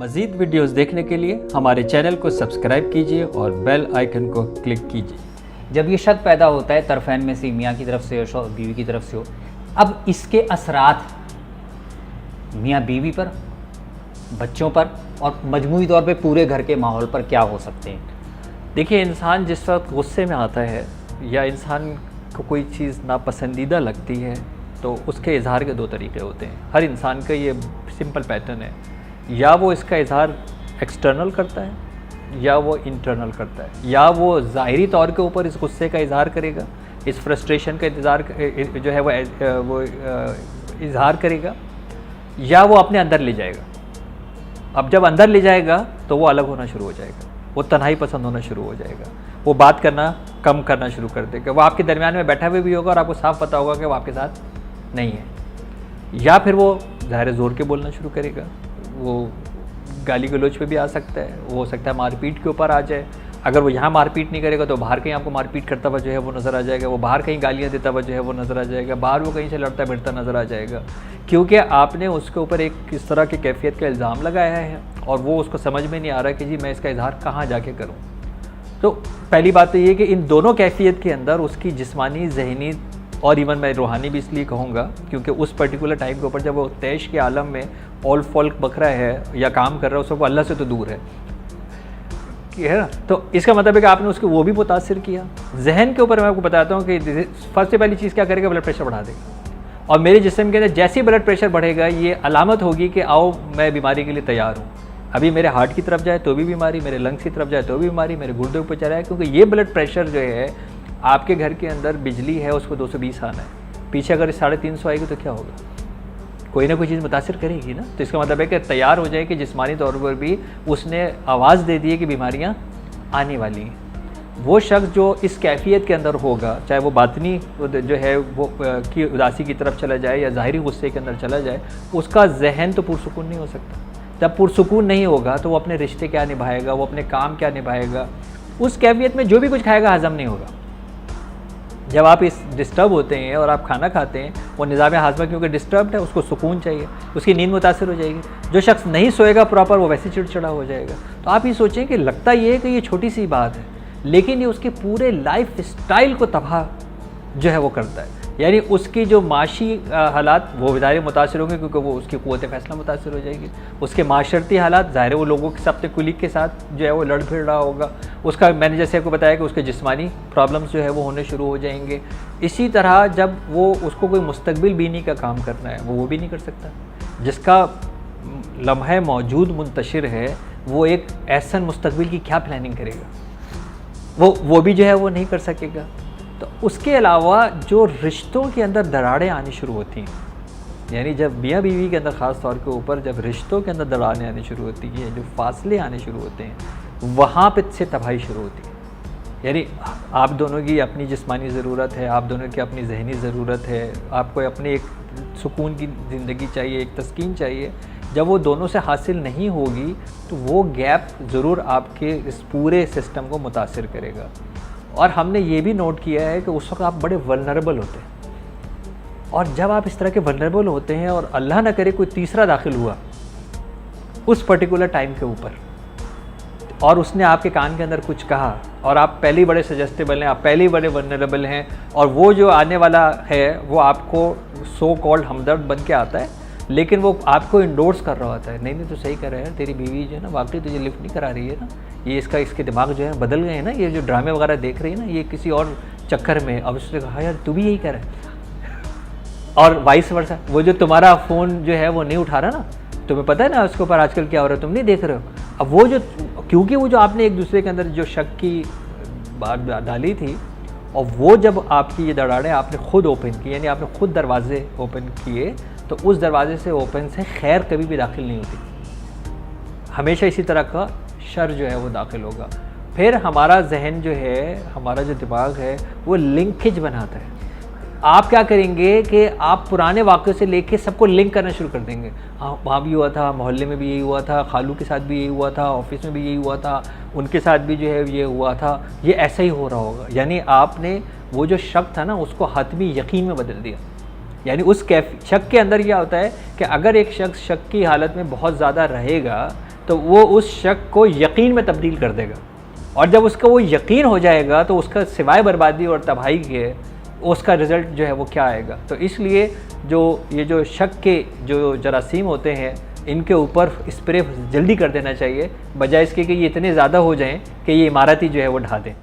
मज़ीद वीडियोस देखने के लिए हमारे चैनल को सब्सक्राइब कीजिए और बेल आइकन को क्लिक कीजिए। जब ये शक पैदा होता है तरफ़ैन में से, मियाँ की तरफ से हो, बीवी की तरफ से हो, अब इसके असरात मियाँ बीवी पर, बच्चों पर और मजमूई तौर पे पूरे घर के माहौल पर क्या हो सकते हैं? देखिए, इंसान जिस वक्त गुस्से में आता है या इंसान को कोई चीज़ नापसंदीदा लगती है तो उसके इजहार के दो तरीके होते हैं। हर इंसान का ये सिंपल पैटर्न है, या वो इसका इजहार एक्सटर्नल करता है या वो इंटरनल करता है। या वो ज़ाहिरी तौर के ऊपर इस गुस्से का इजहार करेगा, इस फ्रस्ट्रेशन का इंतज़ार जो है वो इजहार करेगा, या वो अपने अंदर ले जाएगा। अब जब अंदर ले जाएगा तो वो अलग होना शुरू हो जाएगा, वो तन्हाई पसंद होना शुरू हो जाएगा, वो बात करना कम करना शुरू कर देगा। वो आपके दरमियान में बैठा हुआ भी होगा और आपको साफ पता होगा कि वो आपके साथ नहीं है। या फिर वो ज़ाहिर ज़ोर के बोलना शुरू करेगा, वो गाली गलौज पे भी आ सकता है, वो हो सकता है मारपीट के ऊपर आ जाए। अगर वो यहाँ मारपीट नहीं करेगा तो बाहर कहीं आपको मारपीट करता हुआ जो है वो नज़र आ जाएगा, वो बाहर कहीं गालियाँ देता हुआ जो है वो नज़र आ जाएगा, बाहर वो कहीं से लड़ता भिड़ता नज़र आ जाएगा, क्योंकि आपने उसके ऊपर एक किस तरह की कैफियत का इल्ज़ाम लगाया है और वो उसको समझ में नहीं आ रहा कि जी मैं इसका इजहार कहाँ जाके करूँ। तो पहली बात तो ये कि इन दोनों कैफियत के अंदर उसकी जिस्मानी, ज़हनी और इवन मैं रूहानी भी इसलिए कहूँगा क्योंकि उस पर्टिकुलर टाइम के ऊपर जब वो तैश के आलम में ऑल फॉल्क बक रहा है या काम कर रहा है, उसको वो अल्लाह से तो दूर है ना। तो इसका मतलब है कि आपने उसको वो भी मुतासिर किया। जहन के ऊपर मैं आपको बताता हूँ कि सबसे पहली चीज़ क्या करेगा, ब्लड प्रेशर बढ़ा देगा। और मेरे जिस्म के अंदर जैसे ही ब्लड प्रेशर बढ़ेगा ये अलामत होगी कि आओ मैं बीमारी के लिए तैयार हूँ। अभी मेरे हार्ट की तरफ जाए तो भी बीमारी, मेरे लंग्स की तरफ जाए तो भी बीमारी, मेरे गुर्दे ऊपर चला है, क्योंकि ये ब्लड प्रेशर जो है आपके घर के अंदर बिजली है उसको 220 आना है, पीछे अगर 350 आएगी तो क्या होगा, कोई ना कोई चीज़ मुतासिर करेगी ना। तो इसका मतलब है कि तैयार हो जाए कि जिस्मानी तौर पर भी उसने आवाज़ दे दी है कि बीमारियाँ आने वाली हैं। वो शख्स जो इस कैफियत के अंदर होगा, चाहे वो बातनी जो है वो की उदासी की तरफ चला जाए या ज़ाहिरी गुस्से के अंदर चला जाए, उसका जहन तो पुरसुकून नहीं हो सकता। जब पुरसुकून नहीं होगा तो वो अपने रिश्ते क्या निभाएगा, वो अपने काम क्या निभाएगा। उस कैफियत में जो भी कुछ खाएगा हज़म नहीं होगा। जब आप इस डिस्टर्ब होते हैं और आप खाना खाते हैं, वो निज़ाम हाज़मा क्योंकि डिस्टर्ब्ड है, उसको सुकून चाहिए, उसकी नींद मुतासिर हो जाएगी। जो शख्स नहीं सोएगा प्रॉपर वो वैसे चिड़चिड़ा हो जाएगा। तो आप ये सोचें कि लगता ये है कि ये छोटी सी बात है, लेकिन ये उसके पूरे लाइफ स्टाइल को तबाह जो है वो करता है। यानी उसकी जो माशी हालात वो ज़ाहिर मुतासिर होंगे क्योंकि वो उसकी क़ुव्वत फ़ैसला मुतासिर हो जाएगी। उसके माशरती हालात ज़ाहिर वो लोगों के साथ, अपने कुलीग के साथ जो है वो लड़ भिड़ रहा होगा। उसका मैंने जैसे आपको बताया कि उसके जिस्मानी प्रॉब्लम्स जो है वो होने शुरू हो जाएंगे। इसी तरह जब वो उसको कोई मुस्तकबिल बीनी का काम करना है वो भी नहीं कर सकता। जिसका लम्हा मौजूद मुंतशिर है वो एक ऐसा मुस्तकबिल की क्या प्लानिंग करेगा, वो भी जो है वो नहीं कर सकेगा। तो उसके अलावा जो रिश्तों के अंदर दरारें आनी शुरू होती हैं, यानी जब मियाँ बीवी के अंदर ख़ास तौर के ऊपर जब रिश्तों के अंदर दरारें आनी शुरू होती हैं, जो फासले आने शुरू होते हैं, वहाँ पे से तबाही शुरू होती है। यानी आप दोनों की अपनी जिस्मानी ज़रूरत है, आप दोनों की अपनी जहनी ज़रूरत है, आपको अपनी एक सुकून की ज़िंदगी चाहिए, एक तस्कीन चाहिए। जब वो दोनों से हासिल नहीं होगी तो वो गैप ज़रूर आपके इस पूरे सिस्टम को मुतासिर करेगा। और हमने ये भी नोट किया है कि उस वक्त आप बड़े वल्नरेबल होते हैं, और जब आप इस तरह के वल्नरेबल होते हैं और अल्लाह ना करे कोई तीसरा दाखिल हुआ उस पर्टिकुलर टाइम के ऊपर और उसने आपके कान के अंदर कुछ कहा और आप पहले ही बड़े सजेस्टेबल हैं, आप पहले ही बड़े वल्नरेबल हैं, और वो जो आने वाला है वो आपको सो कॉल्ड हमदर्द बन के आता है, लेकिन वो आपको इंडोर्स कर रहा होता है, नहीं तो सही कर रहे हैं, तेरी बीवी जो है ना वाकई तुझे लिफ्ट नहीं करा रही है ना, ये इसके दिमाग जो है बदल गए हैं ना, ये जो ड्रामे वगैरह देख रही है ना ये किसी और चक्कर में। अब उसने कहा यार तू भी यही कर रहा है। और वाइस वर्सा, वो जो तुम्हारा फ़ोन जो है वो नहीं उठा रहा ना, तुम्हें पता है ना उसके ऊपर आजकल क्या हो रहा है, तुम नहीं देख रहे हो। अब वो जो क्योंकि वो जो आपने एक दूसरे के अंदर जो शक की बात डाली थी, और वो जब आपकी ये दरारें आपने ख़ुद ओपन की, यानी आपने ख़ुद दरवाजे ओपन किए, तो उस दरवाजे से ओपन से खैर कभी भी दाखिल नहीं होती। हमेशा इसी तरह का शर जो है वो दाखिल होगा। फिर हमारा जहन जो है, हमारा जो दिमाग है वो लिंकेज बनाता है। आप क्या करेंगे कि आप पुराने वाक़े से लेके सबको लिंक करना शुरू कर देंगे। हाँ वहाँ भी हुआ था, मोहल्ले में भी यही हुआ था, खालू के साथ भी यही हुआ था, ऑफिस में भी यही हुआ था, उनके साथ भी जो है ये हुआ था, ये ऐसा ही हो रहा होगा। यानी आपने वो जो शक था ना उसको हतमी यकीन में बदल दिया। यानी उस शक के अंदर क्या होता है कि अगर एक शख्स शक की हालत में बहुत ज़्यादा रहेगा तो वो उस शक को यकीन में तब्दील कर देगा, और जब उसका वो यकीन हो जाएगा तो उसका सिवाय बर्बादी और तबाही के उसका रिज़ल्ट जो है वो क्या आएगा। तो इसलिए ये जो शक के जो जरासीम होते हैं इनके ऊपर स्प्रे जल्दी कर देना चाहिए, बजाय इसके कि ये इतने ज़्यादा हो जाएं कि ये इमारत ही जो है वो ढा दें।